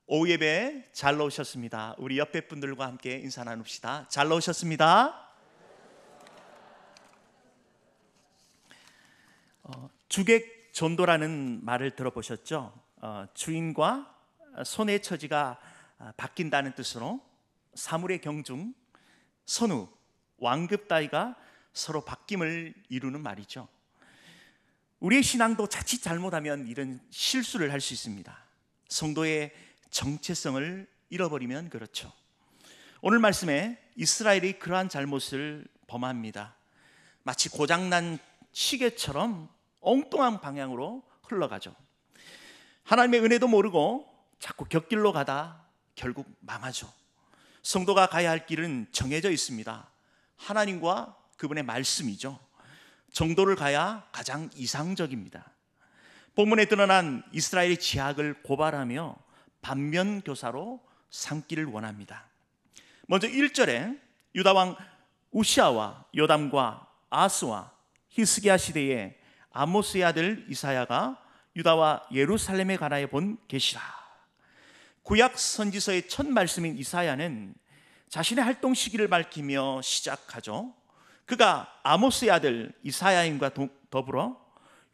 오후 예배 잘 나오셨습니다. 우리 옆에 분들과 함께 인사 나눕시다. 잘 나오셨습니다. 주객 전도라는 말을 들어보셨죠? 주인과 손의 처지가 바뀐다는 뜻으로 사물의 경중, 선우, 완급 따위가 서로 바뀜을 이루는 말이죠. 우리의 신앙도 자칫 잘못하면 이런 실수를 할 수 있습니다. 성도의 정체성을 잃어버리면 그렇죠. 오늘 말씀에 이스라엘이 그러한 잘못을 범합니다. 마치 고장난 시계처럼 엉뚱한 방향으로 흘러가죠. 하나님의 은혜도 모르고 자꾸 곁길로 가다 결국 망하죠. 성도가 가야 할 길은 정해져 있습니다. 하나님과 그분의 말씀이죠. 정도를 가야 가장 이상적입니다. 본문에 드러난 이스라엘의 지악을 고발하며 반면교사로 삼기를 원합니다. 먼저 1절에 유다왕 우시아와 요담과 아스와 히스기야 시대에 아모스의 아들 이사야가 유다와 예루살렘에 관하여 본 계시라. 구약 선지서의 첫 말씀인 이사야는 자신의 활동 시기를 밝히며 시작하죠. 그가 아모스의 아들 이사야임과 더불어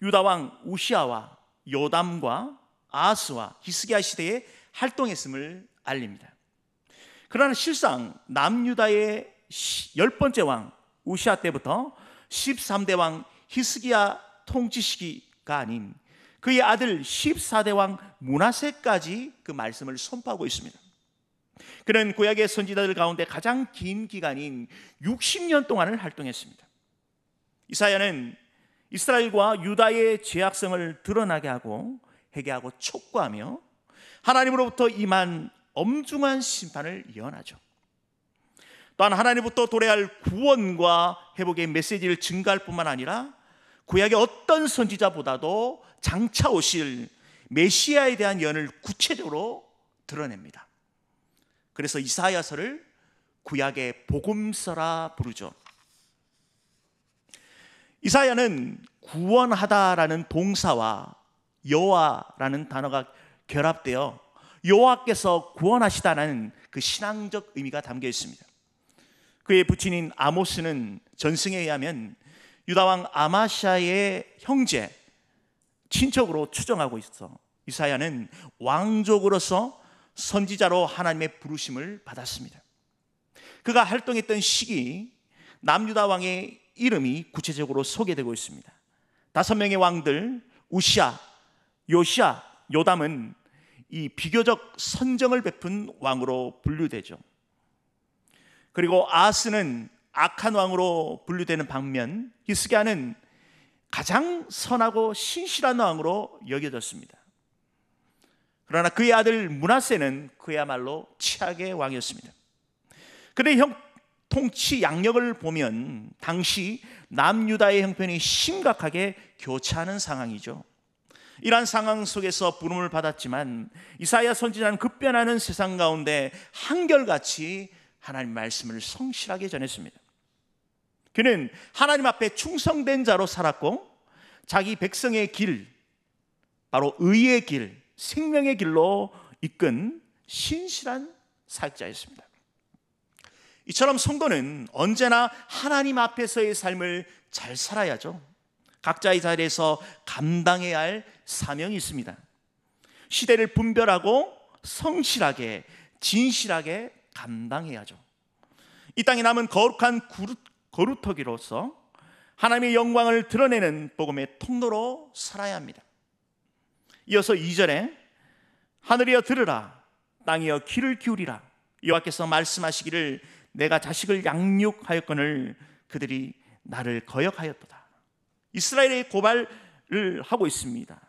유다왕 우시아와 요담과 아스와 히스기야 시대에 활동했음을 알립니다. 그러나 실상 남유다의 10번째 왕 우시아 때부터 13대 왕 히스기야 통치 시기가 아닌 그의 아들 14대 왕 므낫세까지 그 말씀을 선포하고 있습니다. 그는 구약의 선지자들 가운데 가장 긴 기간인 60년 동안을 활동했습니다. 이사야는 이스라엘과 유다의 죄악성을 드러나게 하고 회개하고 촉구하며 하나님으로부터 임한 엄중한 심판을 예언하죠. 또한 하나님부터 도래할 구원과 회복의 메시지를 증가할 뿐만 아니라 구약의 어떤 선지자보다도 장차 오실 메시아에 대한 예언을 구체적으로 드러냅니다. 그래서 이사야서를 구약의 복음서라 부르죠. 이사야는 구원하다라는 동사와 여호와라는 단어가 결합되어 여호와께서 구원하시다는 그 신앙적 의미가 담겨 있습니다. 그의 부친인 아모스는 전승에 의하면 유다왕 아마시아의 형제, 친척으로 추정하고 있어 이사야는 왕족으로서 선지자로 하나님의 부르심을 받았습니다. 그가 활동했던 시기 남유다 왕의 이름이 구체적으로 소개되고 있습니다. 5명의 왕들 우시아, 요시아, 요담은 이 비교적 선정을 베푼 왕으로 분류되죠. 그리고 아스는 악한 왕으로 분류되는 반면 히스기야는 가장 선하고 신실한 왕으로 여겨졌습니다. 그러나 그의 아들 므낫세는 그야말로 최악의 왕이었습니다. 그의 통치 양력을 보면 당시 남유다의 형편이 심각하게 교차하는 상황이죠. 이러한 상황 속에서 부름을 받았지만 이사야 선지자는 급변하는 세상 가운데 한결같이 하나님 말씀을 성실하게 전했습니다. 그는 하나님 앞에 충성된 자로 살았고 자기 백성의 길, 바로 의의 길, 생명의 길로 이끈 신실한 사역자였습니다. 이처럼 성도는 언제나 하나님 앞에서의 삶을 잘 살아야죠. 각자의 자리에서 감당해야 할 사명이 있습니다. 시대를 분별하고 성실하게, 진실하게 감당해야죠. 이 땅에 남은 거룩한 거루터기로서 하나님의 영광을 드러내는 복음의 통로로 살아야 합니다. 이어서 2절에 하늘이여 들으라, 땅이여 귀를 기울이라. 여호와께서 말씀하시기를 내가 자식을 양육하였거늘 그들이 나를 거역하였도다. 이스라엘의 고발을 하고 있습니다.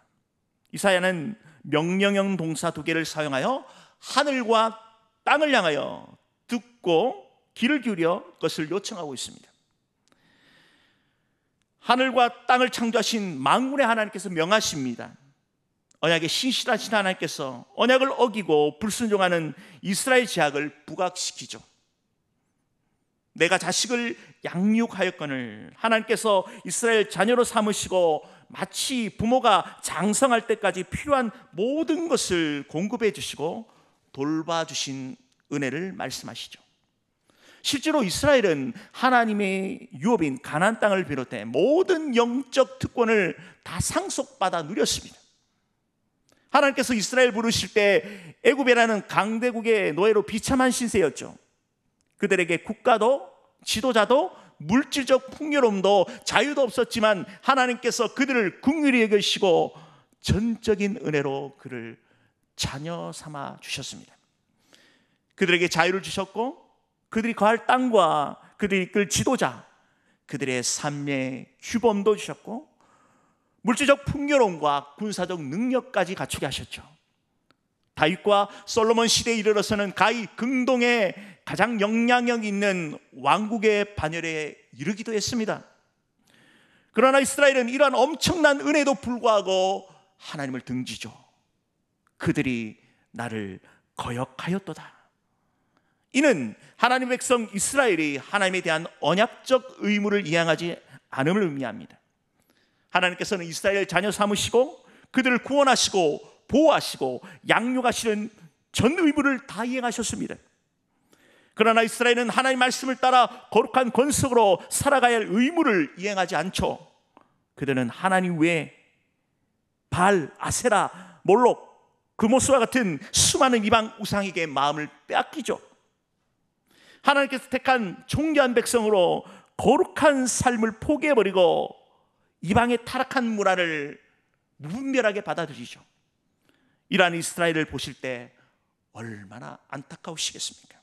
이사야는 명령형 동사 2개를 사용하여 하늘과 땅을 향하여 듣고 귀를 기울여 그것을 요청하고 있습니다. 하늘과 땅을 창조하신 만군의 하나님께서 명하십니다. 언약에 신실하신 하나님께서 언약을 어기고 불순종하는 이스라엘 제약을 부각시키죠. 내가 자식을 양육하였거늘 하나님께서 이스라엘 자녀로 삼으시고 마치 부모가 장성할 때까지 필요한 모든 것을 공급해 주시고 돌봐주신 은혜를 말씀하시죠. 실제로 이스라엘은 하나님의 유업인 가나안 땅을 비롯해 모든 영적 특권을 다 상속받아 누렸습니다. 하나님께서 이스라엘 부르실 때 애굽이라는 강대국의 노예로 비참한 신세였죠. 그들에게 국가도 지도자도 물질적 풍요로움도 자유도 없었지만 하나님께서 그들을 긍휼히 여기시고 전적인 은혜로 그를 자녀 삼아 주셨습니다. 그들에게 자유를 주셨고 그들이 거할 땅과 그들이 이끌 지도자, 그들의 삶의 규범도 주셨고 물질적 풍요로움과 군사적 능력까지 갖추게 하셨죠. 다윗과 솔로몬 시대에 이르러서는 가히 긍동의 가장 영향력 있는 왕국의 반열에 이르기도 했습니다. 그러나 이스라엘은 이러한 엄청난 은혜도 불구하고 하나님을 등지죠. 그들이 나를 거역하였도다. 이는 하나님의 백성 이스라엘이 하나님에 대한 언약적 의무를 이행하지 않음을 의미합니다. 하나님께서는 이스라엘 자녀 삼으시고 그들을 구원하시고 보호하시고 양육하시는 전 의무를 다 이행하셨습니다. 그러나 이스라엘은 하나님 말씀을 따라 거룩한 권속으로 살아가야 할 의무를 이행하지 않죠. 그들은 하나님 외에 바알, 아세라, 몰록, 그모스와 같은 수많은 이방 우상에게 마음을 빼앗기죠. 하나님께서 택한 존귀한 백성으로 거룩한 삶을 포기해버리고 이방의 타락한 문화를 무분별하게 받아들이죠. 이러한 이스라엘을 보실 때 얼마나 안타까우시겠습니까?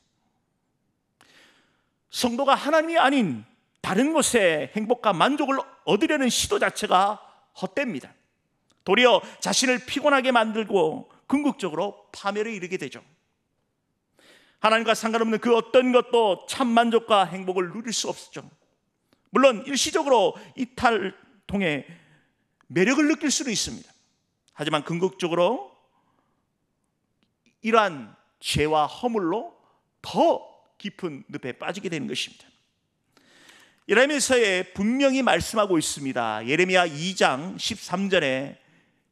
성도가 하나님이 아닌 다른 곳에 행복과 만족을 얻으려는 시도 자체가 헛됩니다. 도리어 자신을 피곤하게 만들고 궁극적으로 파멸에 이르게 되죠. 하나님과 상관없는 그 어떤 것도 참 만족과 행복을 누릴 수 없었죠. 물론 일시적으로 이탈을 통해 매력을 느낄 수는 있습니다. 하지만 궁극적으로 이러한 죄와 허물로 더 깊은 늪에 빠지게 되는 것입니다. 예레미야서에 분명히 말씀하고 있습니다. 예레미야 2장 13절에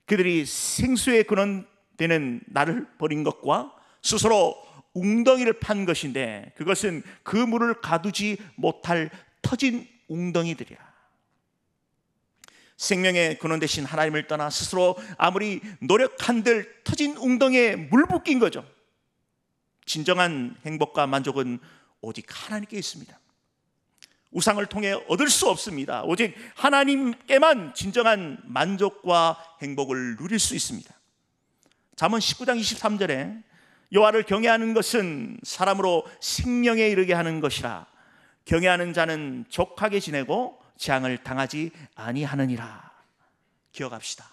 그들이 생수의 근원되는 나를 버린 것과 스스로 웅덩이를 판 것인데 그것은 그 물을 가두지 못할 터진 웅덩이들이야. 생명의 근원 되신 하나님을 떠나 스스로 아무리 노력한들 터진 웅덩이에 물 붓긴 거죠. 진정한 행복과 만족은 오직 하나님께 있습니다. 우상을 통해 얻을 수 없습니다. 오직 하나님께만 진정한 만족과 행복을 누릴 수 있습니다. 잠언 19장 23절에 여호와를 경외하는 것은 사람으로 생명에 이르게 하는 것이라 경외하는 자는 족하게 지내고 재앙을 당하지 아니하느니라. 기억합시다.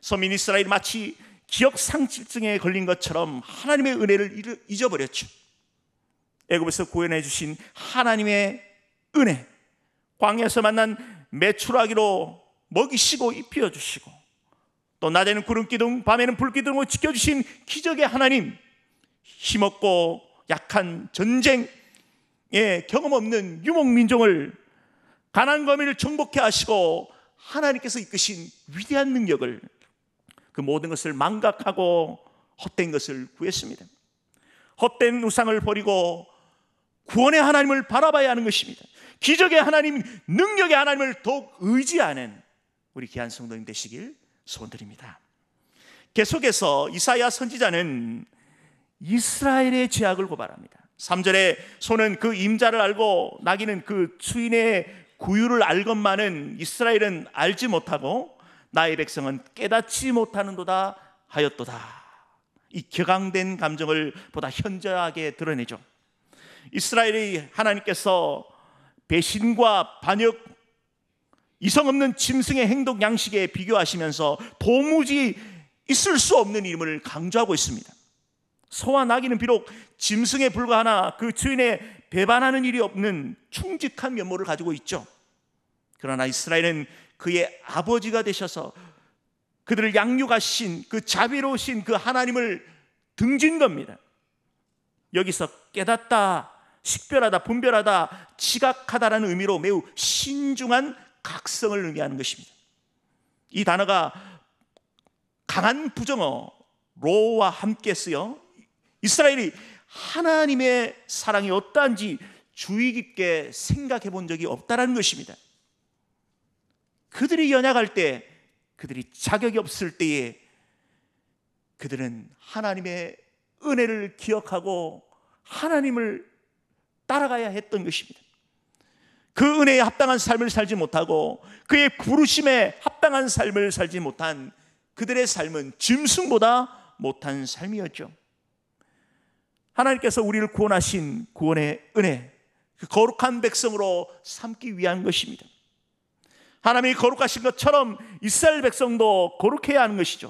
서민 이스라엘이 마치 기억상실증에 걸린 것처럼 하나님의 은혜를 잊어버렸죠. 애굽에서 구원해 주신 하나님의 은혜, 광야에서 만난 메추라기로 먹이시고 입혀주시고 또 낮에는 구름기둥 밤에는 불기둥으로 지켜주신 기적의 하나님, 힘없고 약한 전쟁에 경험 없는 유목민족을 가나안 거민을 정복해 하시고 하나님께서 이끄신 위대한 능력을 그 모든 것을 망각하고 헛된 것을 구했습니다. 헛된 우상을 버리고 구원의 하나님을 바라봐야 하는 것입니다. 기적의 하나님, 능력의 하나님을 더욱 의지하는 우리 귀한 성도님 되시길 소원드립니다. 계속해서 이사야 선지자는 이스라엘의 죄악을 고발합니다. 3절에 소는 그 임자를 알고 나귀는 그 주인의 구유를 알건만은 이스라엘은 알지 못하고 나의 백성은 깨닫지 못하는도다 하였도다. 이 격앙된 감정을 보다 현저하게 드러내죠. 이스라엘이 하나님께서 배신과 반역, 이성 없는 짐승의 행동 양식에 비교하시면서 도무지 있을 수 없는 임을 강조하고 있습니다. 소와 나귀는 비록 짐승에 불과하나 그 주인의 배반하는 일이 없는 충직한 면모를 가지고 있죠. 그러나 이스라엘은 그의 아버지가 되셔서 그들을 양육하신 그 자비로우신 그 하나님을 등진 겁니다. 여기서 깨닫다, 식별하다, 분별하다, 지각하다라는 의미로 매우 신중한 각성을 의미하는 것입니다. 이 단어가 강한 부정어 로와 함께 쓰여 이스라엘이 하나님의 사랑이 어떠한지 주의 깊게 생각해 본 적이 없다는 것입니다. 그들이 연약할 때, 그들이 자격이 없을 때에 그들은 하나님의 은혜를 기억하고 하나님을 따라가야 했던 것입니다. 그 은혜에 합당한 삶을 살지 못하고 그의 부르심에 합당한 삶을 살지 못한 그들의 삶은 짐승보다 못한 삶이었죠. 하나님께서 우리를 구원하신 구원의 은혜, 그 거룩한 백성으로 삼기 위한 것입니다. 하나님이 거룩하신 것처럼 이스라엘 백성도 거룩해야 하는 것이죠.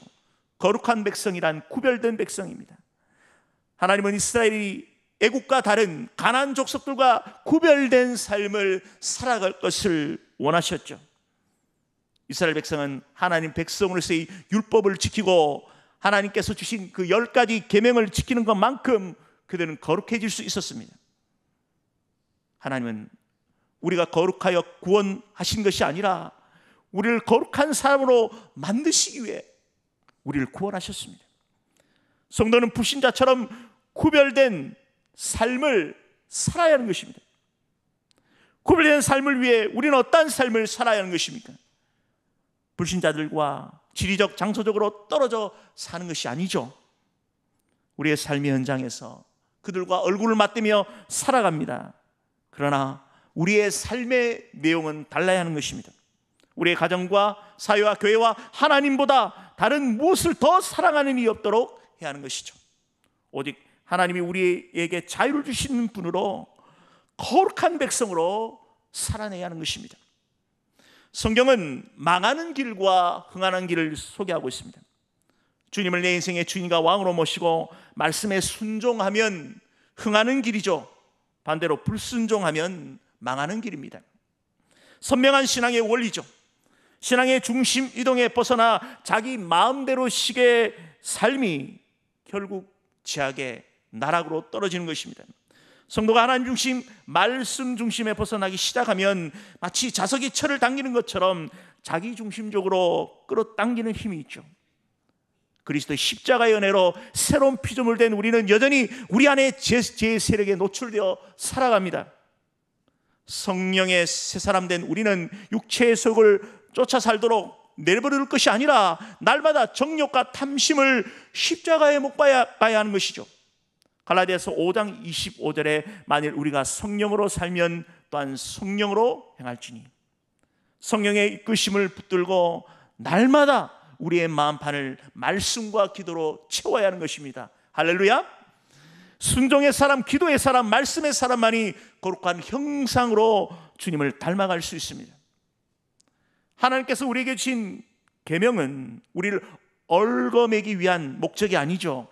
거룩한 백성이란 구별된 백성입니다. 하나님은 이스라엘이 애국과 다른 가나안 족속들과 구별된 삶을 살아갈 것을 원하셨죠. 이스라엘 백성은 하나님 백성으로서의 율법을 지키고 하나님께서 주신 그 10가지 계명을 지키는 것만큼 그들은 거룩해질 수 있었습니다. 하나님은 우리가 거룩하여 구원하신 것이 아니라 우리를 거룩한 사람으로 만드시기 위해 우리를 구원하셨습니다. 성도는 불신자처럼 구별된 삶을 살아야 하는 것입니다. 구별된 삶을 위해 우리는 어떤 삶을 살아야 하는 것입니까? 불신자들과 지리적 장소적으로 떨어져 사는 것이 아니죠. 우리의 삶의 현장에서 그들과 얼굴을 맞대며 살아갑니다. 그러나 우리의 삶의 내용은 달라야 하는 것입니다. 우리의 가정과 사회와 교회와 하나님보다 다른 무엇을 더 사랑하는 일이 없도록 해야 하는 것이죠. 오직 하나님이 우리에게 자유를 주시는 분으로 거룩한 백성으로 살아내야 하는 것입니다. 성경은 망하는 길과 흥하는 길을 소개하고 있습니다. 주님을 내 인생의 주인과 왕으로 모시고 말씀에 순종하면 흥하는 길이죠. 반대로 불순종하면 망하는 길입니다. 선명한 신앙의 원리죠. 신앙의 중심 이동에 벗어나 자기 마음대로 식의 삶이 결국 죄악의 나락으로 떨어지는 것입니다. 성도가 하나님 중심, 말씀 중심에 벗어나기 시작하면 마치 자석이 철을 당기는 것처럼 자기 중심적으로 끌어당기는 힘이 있죠. 그리스도의 십자가의 은혜로 새로운 피조물 된 우리는 여전히 우리 안에 죄의 세력에 노출되어 살아갑니다. 성령의 새 사람 된 우리는 육체의 속을 쫓아 살도록 내버릴 것이 아니라 날마다 정욕과 탐심을 십자가에 못 박아야 하는 것이죠. 갈라디아서 5장 25절에 만일 우리가 성령으로 살면 또한 성령으로 행할지니, 성령의 이끄심을 붙들고 날마다 우리의 마음판을 말씀과 기도로 채워야 하는 것입니다. 할렐루야. 순종의 사람, 기도의 사람, 말씀의 사람만이 거룩한 형상으로 주님을 닮아갈 수 있습니다. 하나님께서 우리에게 주신 계명은 우리를 얽어매기 위한 목적이 아니죠.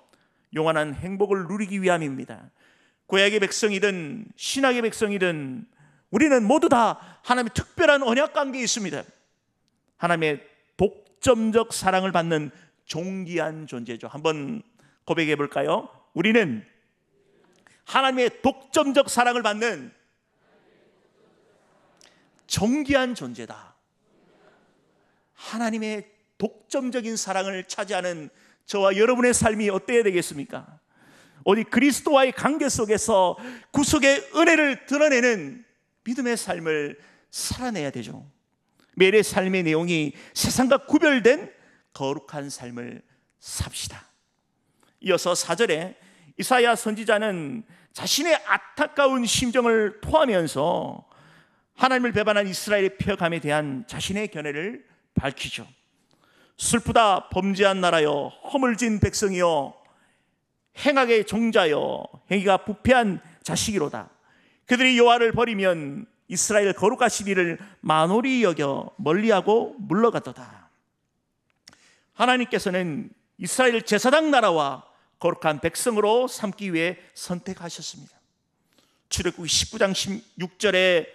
영원한 행복을 누리기 위함입니다. 구약의 백성이든 신약의 백성이든 우리는 모두 다 하나님의 특별한 언약 관계에 있습니다. 하나님의 독점적 사랑을 받는 존귀한 존재죠. 한번 고백해 볼까요? 우리는 하나님의 독점적 사랑을 받는 존귀한 존재다. 하나님의 독점적인 사랑을 차지하는 저와 여러분의 삶이 어때야 되겠습니까? 오직 그리스도와의 관계 속에서 구속의 은혜를 드러내는 믿음의 삶을 살아내야 되죠. 매일의 삶의 내용이 세상과 구별된 거룩한 삶을 삽시다. 이어서 4절에 이사야 선지자는 자신의 안타까운 심정을 토하면서 하나님을 배반한 이스라엘의 폐역함에 대한 자신의 견해를 밝히죠. 슬프다 범죄한 나라여, 허물진 백성이여, 행악의 종자여, 행위가 부패한 자식이로다. 그들이 여호와를 버리면 이스라엘 거룩하신 이를 만홀히 여겨 멀리하고 물러가도다. 하나님께서는 이스라엘 제사장 나라와 거룩한 백성으로 삼기 위해 선택하셨습니다. 출애굽기 19장 16절에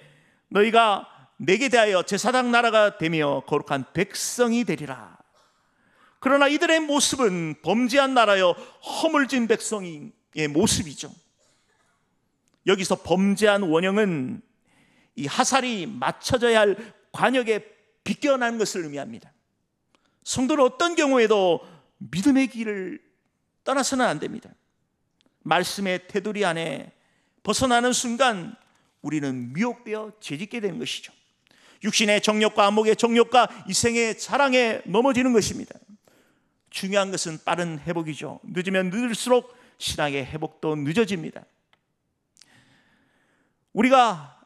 너희가 내게 대하여 제사장 나라가 되며 거룩한 백성이 되리라. 그러나 이들의 모습은 범죄한 나라여 허물진 백성의 모습이죠. 여기서 범죄한 원형은 이 하살이 맞춰져야 할 관역에 비껴나는 것을 의미합니다. 성도는 어떤 경우에도 믿음의 길을 떠나서는 안 됩니다. 말씀의 테두리 안에 벗어나는 순간 우리는 미혹되어 재짓게 되는 것이죠. 육신의 정욕과 안목의 정욕과 이생의 자랑에 넘어지는 것입니다. 중요한 것은 빠른 회복이죠. 늦으면 늦을수록 신앙의 회복도 늦어집니다. 우리가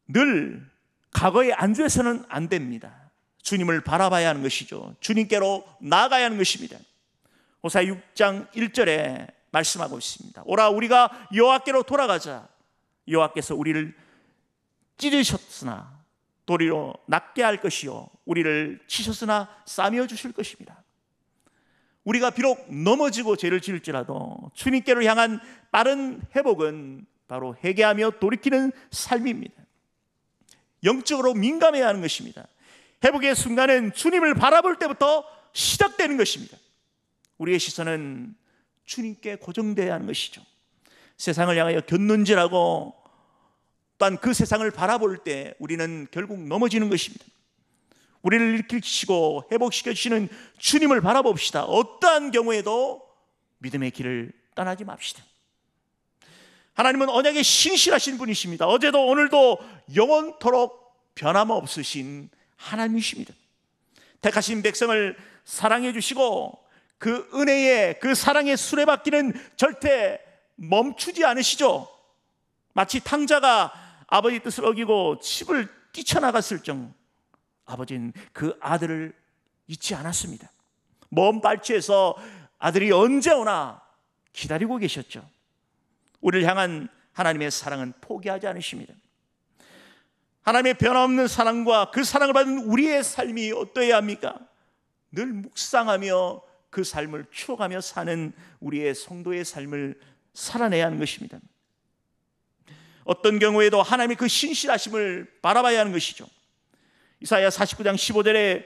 늘 과거에 안주해서는 안 됩니다. 주님을 바라봐야 하는 것이죠. 주님께로 나아가야 하는 것입니다. 호사 6장 1절에 말씀하고 있습니다. 오라 우리가 여호와께로 돌아가자. 여호와께서 우리를 찢으셨으나 도리로 낫게 할 것이요 우리를 치셨으나 싸매어 주실 것입니다. 우리가 비록 넘어지고 죄를 지을지라도 주님께로 향한 빠른 회복은 바로 회개하며 돌이키는 삶입니다. 영적으로 민감해야 하는 것입니다. 회복의 순간은 주님을 바라볼 때부터 시작되는 것입니다. 우리의 시선은 주님께 고정되어야 하는 것이죠. 세상을 향하여 곁눈질하고 또한 그 세상을 바라볼 때 우리는 결국 넘어지는 것입니다. 우리를 일으키시고 회복시켜 주시는 주님을 바라봅시다. 어떠한 경우에도 믿음의 길을 떠나지 맙시다. 하나님은 언약에 신실하신 분이십니다. 어제도 오늘도 영원토록 변함없으신 하나님이십니다. 택하신 백성을 사랑해 주시고 그 은혜의 그 사랑의 수레바퀴는 절대 멈추지 않으시죠. 마치 탕자가 아버지 뜻을 어기고 집을 뛰쳐나갔을 정 아버지는 그 아들을 잊지 않았습니다. 먼 발치에서 아들이 언제 오나 기다리고 계셨죠. 우리를 향한 하나님의 사랑은 포기하지 않으십니다. 하나님의 변함없는 사랑과 그 사랑을 받은 우리의 삶이 어떠해야 합니까? 늘 묵상하며 그 삶을 추억하며 사는 우리의 성도의 삶을 살아내야 하는 것입니다. 어떤 경우에도 하나님의 그 신실하심을 바라봐야 하는 것이죠. 이사야 49장 15절에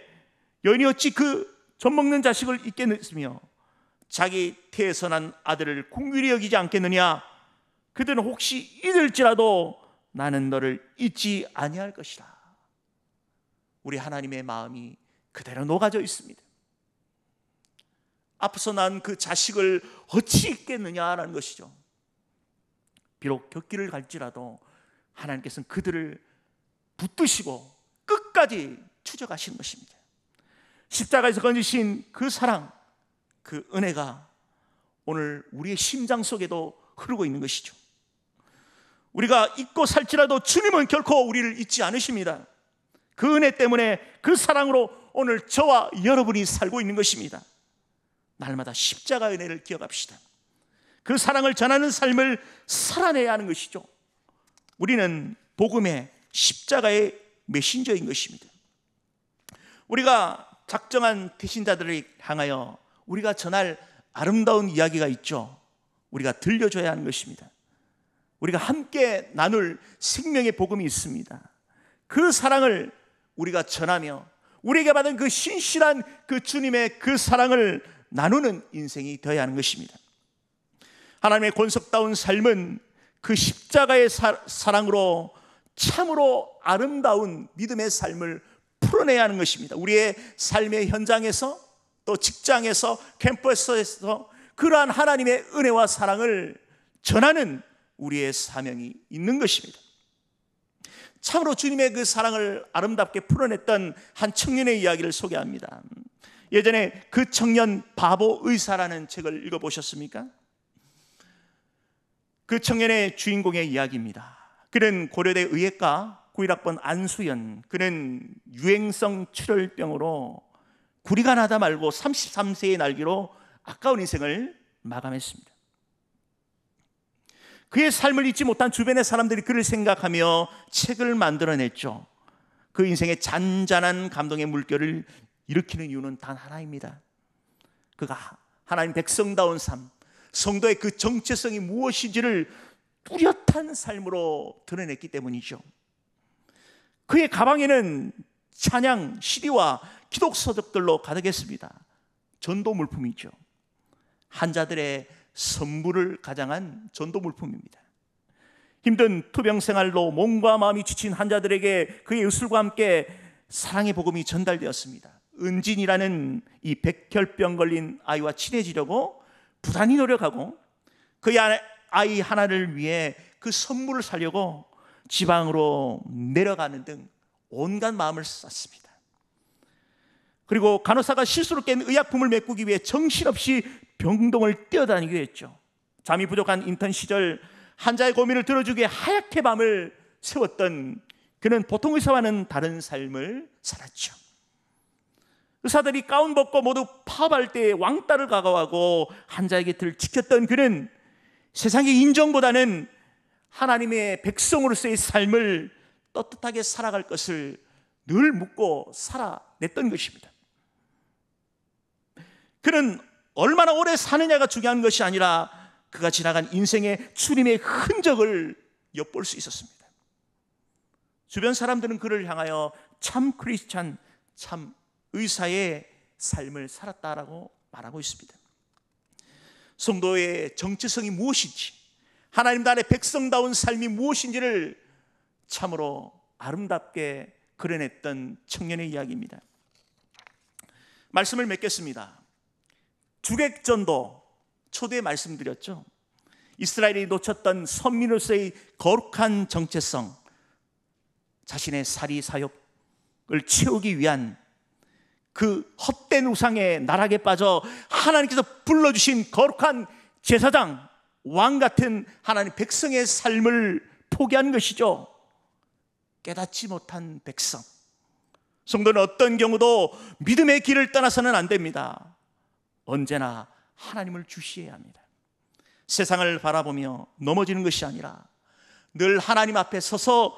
여인이 어찌 그 젖먹는 자식을 잊겠느며 자기 태에서 난 아들을 긍휼히 여기지 않겠느냐. 그들은 혹시 잊을지라도 나는 너를 잊지 아니할 것이라. 우리 하나님의 마음이 그대로 녹아져 있습니다. 앞서 난 그 자식을 어찌 잊겠느냐라는 것이죠. 비록 곁길을 갈지라도 하나님께서는 그들을 붙드시고 끝까지 추적하시는 것입니다. 십자가에서 건지신 그 사랑, 그 은혜가 오늘 우리의 심장 속에도 흐르고 있는 것이죠. 우리가 잊고 살지라도 주님은 결코 우리를 잊지 않으십니다. 그 은혜 때문에 그 사랑으로 오늘 저와 여러분이 살고 있는 것입니다. 날마다 십자가의 은혜를 기억합시다. 그 사랑을 전하는 삶을 살아내야 하는 것이죠. 우리는 복음의 십자가의 메신저인 것입니다. 우리가 작정한 대신자들을 향하여 우리가 전할 아름다운 이야기가 있죠. 우리가 들려줘야 하는 것입니다. 우리가 함께 나눌 생명의 복음이 있습니다. 그 사랑을 우리가 전하며 우리에게 받은 그 신실한 그 주님의 그 사랑을 나누는 인생이 되어야 하는 것입니다. 하나님의 권속다운 삶은 그 십자가의 사랑으로 참으로 아름다운 믿음의 삶을 풀어내야 하는 것입니다. 우리의 삶의 현장에서 또 직장에서 캠퍼스에서 그러한 하나님의 은혜와 사랑을 전하는 우리의 사명이 있는 것입니다. 참으로 주님의 그 사랑을 아름답게 풀어냈던 한 청년의 이야기를 소개합니다. 예전에 그 청년 바보 의사라는 책을 읽어보셨습니까? 그 청년의 주인공의 이야기입니다. 그는 고려대 의예과 91학번 안수연. 그는 유행성 출혈병으로 구리가 나다 말고 33세의 날기로 아까운 인생을 마감했습니다. 그의 삶을 잊지 못한 주변의 사람들이 그를 생각하며 책을 만들어냈죠. 그 인생의 잔잔한 감동의 물결을 일으키는 이유는 단 하나입니다. 그가 하나님 백성다운 삶, 성도의 그 정체성이 무엇인지를 뚜렷한 삶으로 드러냈기 때문이죠. 그의 가방에는 찬양, CD와 기독서적들로 가득했습니다. 전도 물품이죠. 환자들의 선물을 가장한 전도 물품입니다. 힘든 투병 생활로 몸과 마음이 지친 환자들에게 그의 의술과 함께 사랑의 복음이 전달되었습니다. 은진이라는 이 백혈병 걸린 아이와 친해지려고 부단히 노력하고 그의 아이 하나를 위해 그 선물을 사려고 지방으로 내려가는 등 온갖 마음을 썼습니다. 그리고 간호사가 실수로 깬 의약품을 메꾸기 위해 정신없이 병동을 뛰어다니기도 했죠. 잠이 부족한 인턴 시절 환자의 고민을 들어주기 위해 하얗게 밤을 세웠던 그는 보통 의사와는 다른 삶을 살았죠. 의사들이 가운 벗고 모두 파업할 때 왕따를 각오하고 환자의 곁을 지켰던 그는 세상의 인정보다는 하나님의 백성으로서의 삶을 떳떳하게 살아갈 것을 늘 묻고 살아냈던 것입니다. 그는 얼마나 오래 사느냐가 중요한 것이 아니라 그가 지나간 인생의 주님의 흔적을 엿볼 수 있었습니다. 주변 사람들은 그를 향하여 참 크리스찬, 참 의사의 삶을 살았다라고 말하고 있습니다. 성도의 정체성이 무엇인지, 하나님 나라의 백성다운 삶이 무엇인지를 참으로 아름답게 그려냈던 청년의 이야기입니다. 말씀을 맺겠습니다. 주객전도 초대에 말씀드렸죠. 이스라엘이 놓쳤던 선민으로서의 거룩한 정체성, 자신의 사리 사욕을 채우기 위한 그 헛된 우상의 나락에 빠져 하나님께서 불러주신 거룩한 제사장, 왕 같은 하나님 백성의 삶을 포기한 것이죠. 깨닫지 못한 백성. 성도는 어떤 경우도 믿음의 길을 떠나서는 안 됩니다. 언제나 하나님을 주시해야 합니다. 세상을 바라보며 넘어지는 것이 아니라 늘 하나님 앞에 서서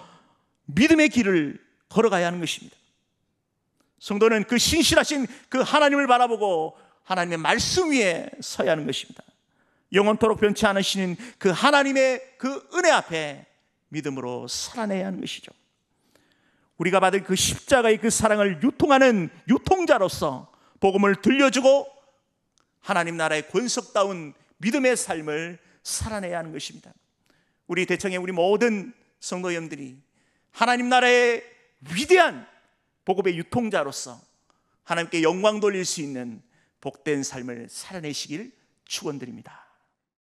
믿음의 길을 걸어가야 하는 것입니다. 성도는 그 신실하신 그 하나님을 바라보고 하나님의 말씀 위에 서야 하는 것입니다. 영원토록 변치 않으시는 그 하나님의 그 은혜 앞에 믿음으로 살아내야 하는 것이죠. 우리가 받은 그 십자가의 그 사랑을 유통하는 유통자로서 복음을 들려주고 하나님 나라의 권속다운 믿음의 삶을 살아내야 하는 것입니다. 우리 대청의 우리 모든 성도님들이 하나님 나라의 위대한 복음의 유통자로서 하나님께 영광 돌릴 수 있는 복된 삶을 살아내시길 축원드립니다.